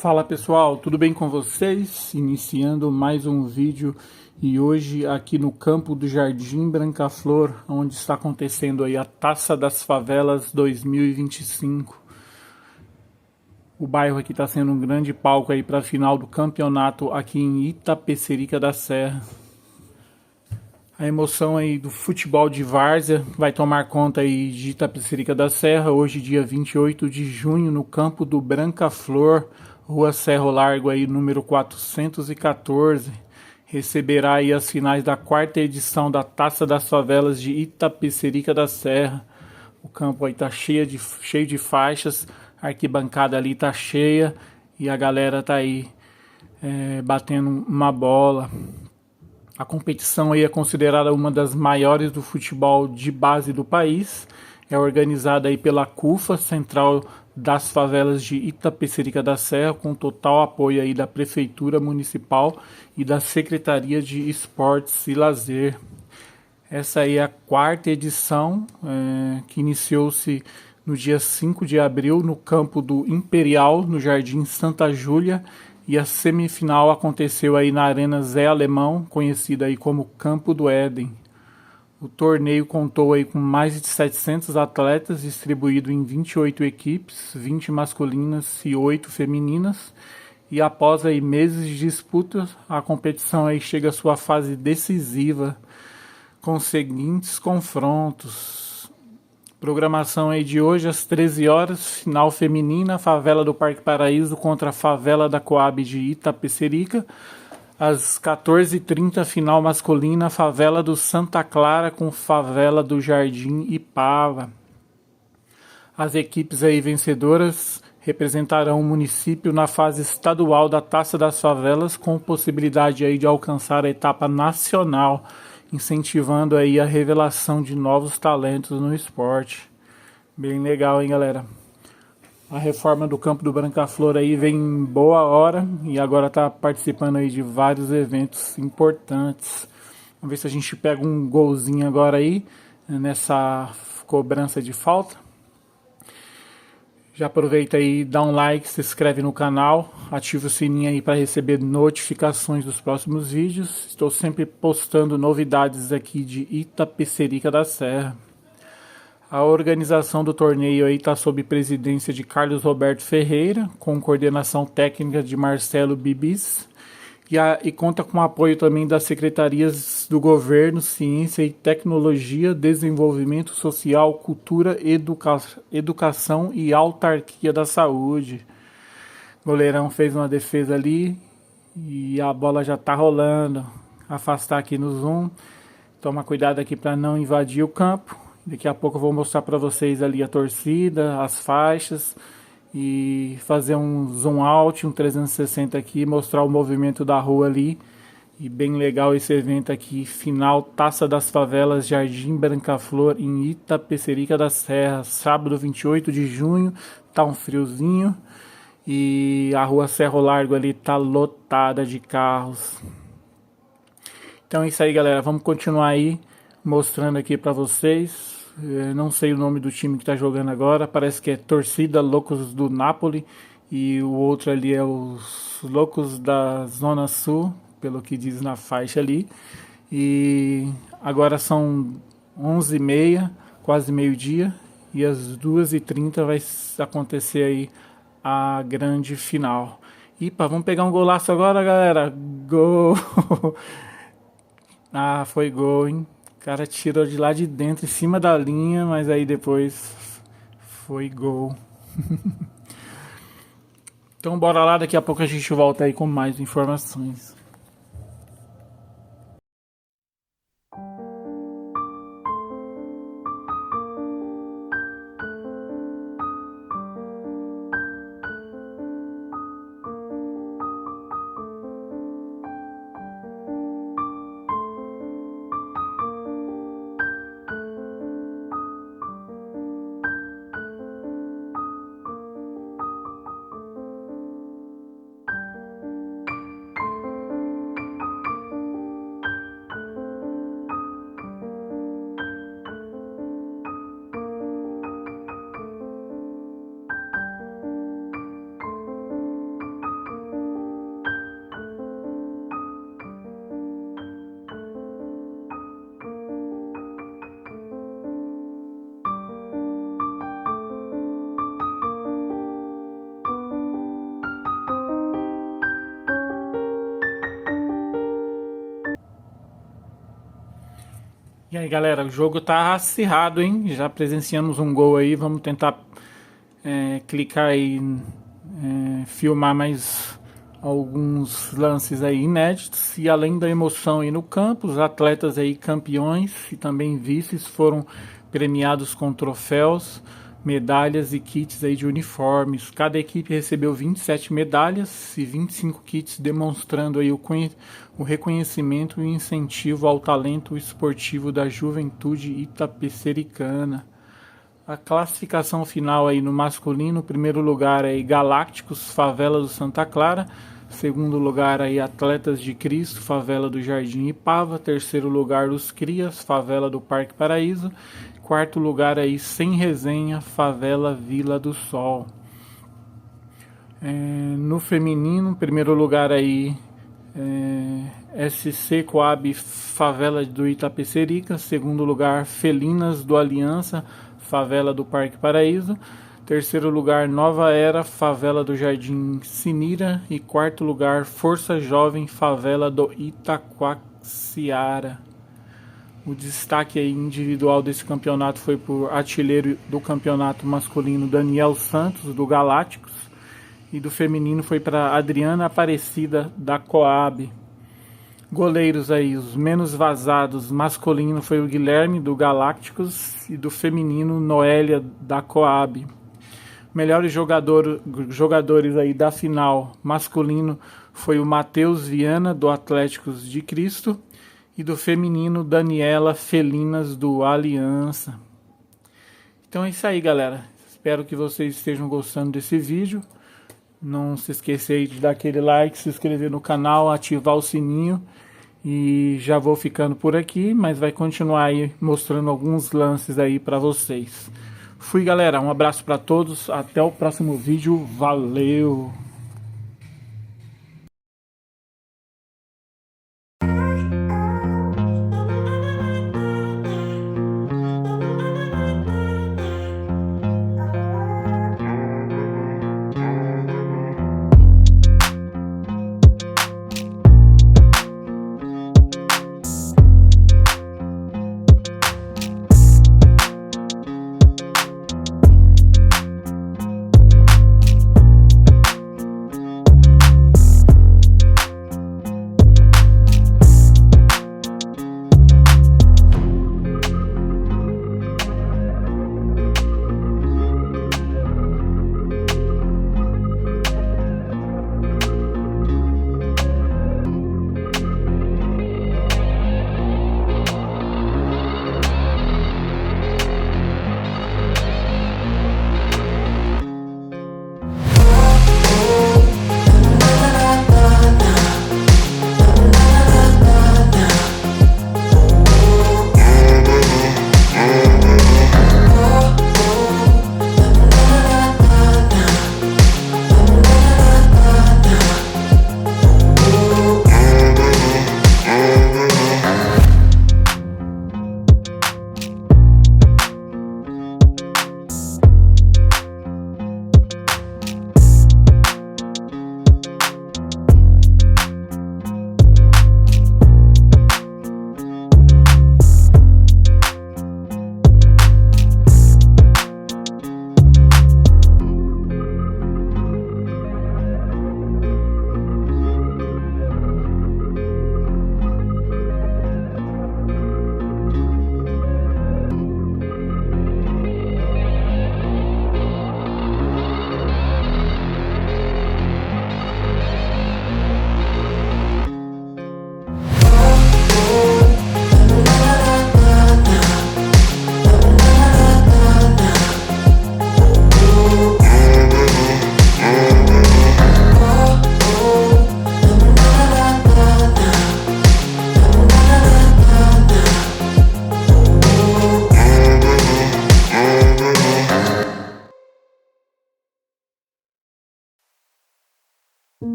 Fala pessoal, tudo bem com vocês? Iniciando mais um vídeo e hoje aqui no campo do Jardim Brancaflor, onde está acontecendo aí a Taça das Favelas 2025. O bairro aqui está sendo um grande palco aí para a final do campeonato aqui em Itapecerica da Serra. A emoção aí do futebol de várzea vai tomar conta aí de Itapecerica da Serra, hoje dia 28 de junho, no campo do Brancaflor, Rua Cerro Largo aí, número 414. Receberá aí as finais da quarta edição da Taça das Favelas de Itapecerica da Serra. O campo aí tá cheio de faixas, a arquibancada ali tá cheia e a galera tá aí batendo uma bola. A competição aí é considerada uma das maiores do futebol de base do país. É organizada aí pela CUFA, Central das Favelas de Itapecerica da Serra, com total apoio aí da Prefeitura Municipal e da Secretaria de Esportes e Lazer. Essa aí é a quarta edição, que iniciou-se no dia 5 de abril no campo do Imperial, no Jardim Santa Júlia, e a semifinal aconteceu aí na Arena Zé Alemão, conhecida aí como Campo do Éden. O torneio contou aí com mais de 700 atletas, distribuído em 28 equipes, 20 masculinas e 8 femininas. E após aí meses de disputa, a competição aí chega à sua fase decisiva, com os seguintes confrontos. Programação aí de hoje às 13 horas, final feminina, Favela do Parque Paraíso contra a Favela da Coab de Itapecerica. Às 14h30, final masculina, Favela do Santa Clara com Favela do Jardim Ipava. As equipes aí vencedoras representarão o município na fase estadual da Taça das Favelas, com possibilidade aí de alcançar a etapa nacional, incentivando aí a revelação de novos talentos no esporte. Bem legal, hein, galera? A reforma do campo do Brancaflor aí vem em boa hora e agora está participando aí de vários eventos importantes. Vamos ver se a gente pega um golzinho agora aí nessa cobrança de falta. Já aproveita aí, dá um like, se inscreve no canal, ativa o sininho aí para receber notificações dos próximos vídeos. Estou sempre postando novidades aqui de Itapecerica da Serra. A organização do torneio aí está sob presidência de Carlos Roberto Ferreira, com coordenação técnica de Marcelo Bibis, e conta com o apoio também das secretarias do Governo, Ciência e Tecnologia, Desenvolvimento Social, Cultura, Educação e Autarquia da Saúde. O goleirão fez uma defesa ali e a bola já está rolando. Afastar aqui no zoom. Toma cuidado aqui para não invadir o campo. Daqui a pouco eu vou mostrar para vocês ali a torcida, as faixas e fazer um zoom out, um 360 aqui, mostrar o movimento da rua ali. E bem legal esse evento aqui, final Taça das Favelas Jardim Brancaflor em Itapecerica da Serra, sábado 28 de junho, tá um friozinho e a rua Cerro Largo ali tá lotada de carros. Então é isso aí, galera, vamos continuar aí mostrando aqui para vocês. Não sei o nome do time que está jogando agora, parece que é Torcida Loucos do Napoli e o outro ali é os Loucos da Zona Sul, pelo que diz na faixa ali. E agora são 11h30, quase meio-dia, e às 2h30 vai acontecer aí a grande final. Ipa, vamos pegar um golaço agora, galera. Gol! Ah, foi gol, hein? O cara tirou de lá de dentro, em cima da linha, mas aí depois foi gol. Então bora lá, daqui a pouco a gente volta aí com mais informações. E aí, galera, o jogo tá acirrado, hein? Já presenciamos um gol aí, vamos tentar clicar aí, filmar mais alguns lances aí inéditos. E além da emoção aí no campo, os atletas aí campeões e também vices foram premiados com troféus, medalhas e kits aí de uniformes. Cada equipe recebeu 27 medalhas e 25 kits, demonstrando aí o reconhecimento e incentivo ao talento esportivo da juventude itapecericana. A classificação final aí no masculino, primeiro lugar aí Galácticos, Favela do Santa Clara. Segundo lugar aí Atletas de Cristo, Favela do Jardim Ipava. Terceiro lugar Os Crias, Favela do Parque Paraíso. Quarto lugar aí Sem Resenha, Favela Vila do Sol. No feminino, primeiro lugar aí SC Coab, Favela do Itapecerica. Segundo lugar Felinas do Aliança, Favela do Parque Paraíso. Terceiro lugar Nova Era, Favela do Jardim Sinira. E quarto lugar Força Jovem, Favela do Itaquaciara. O destaque aí individual desse campeonato foi por artilheiro do campeonato masculino Daniel Santos, do Galácticos, e do feminino foi para Adriana Aparecida, da Coab. Goleiros aí, os menos vazados, masculino foi o Guilherme, do Galácticos, e do feminino Noélia, da Coab. Melhores jogadores aí da final, masculino foi o Matheus Viana, do Atléticos de Cristo, e do feminino Daniela Felinas, do Aliança. Então é isso aí, galera. Espero que vocês estejam gostando desse vídeo. Não se esqueça aí de dar aquele like, se inscrever no canal, ativar o sininho. E já vou ficando por aqui, mas vai continuar aí mostrando alguns lances aí para vocês. Fui, galera. Um abraço para todos. Até o próximo vídeo. Valeu!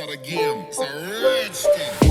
out again. It's a redskin.